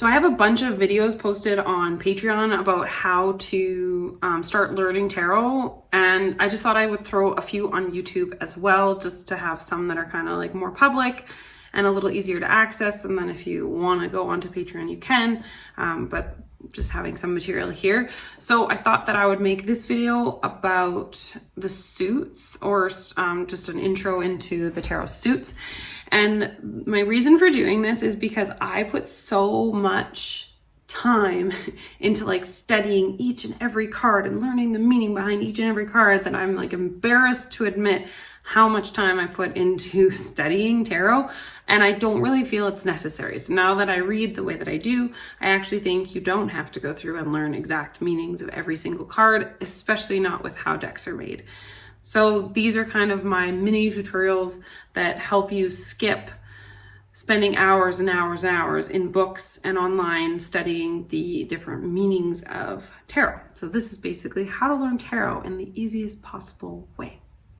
So I have a bunch of videos posted on Patreon about how to start learning tarot, and I just thought I would throw a few on YouTube as well, just to have some that are kind of like more public and a little easier to access. And then if you want to go onto Patreon, you can, but just having some material here. So I thought that I would make this video about the suits, or just an intro into the tarot suits. And my reason for doing this is because I put so much time into like studying each and every card and learning the meaning behind each and every card that I'm like embarrassed to admit how much time I put into studying tarot, and I don't really feel it's necessary. So now that I read the way that I do, I actually think you don't have to go through and learn exact meanings of every single card, especially not with how decks are made. So these are kind of my mini tutorials that help you skip spending hours and hours and hours in books and online studying the different meanings of tarot. So this is basically how to learn tarot in the easiest possible way.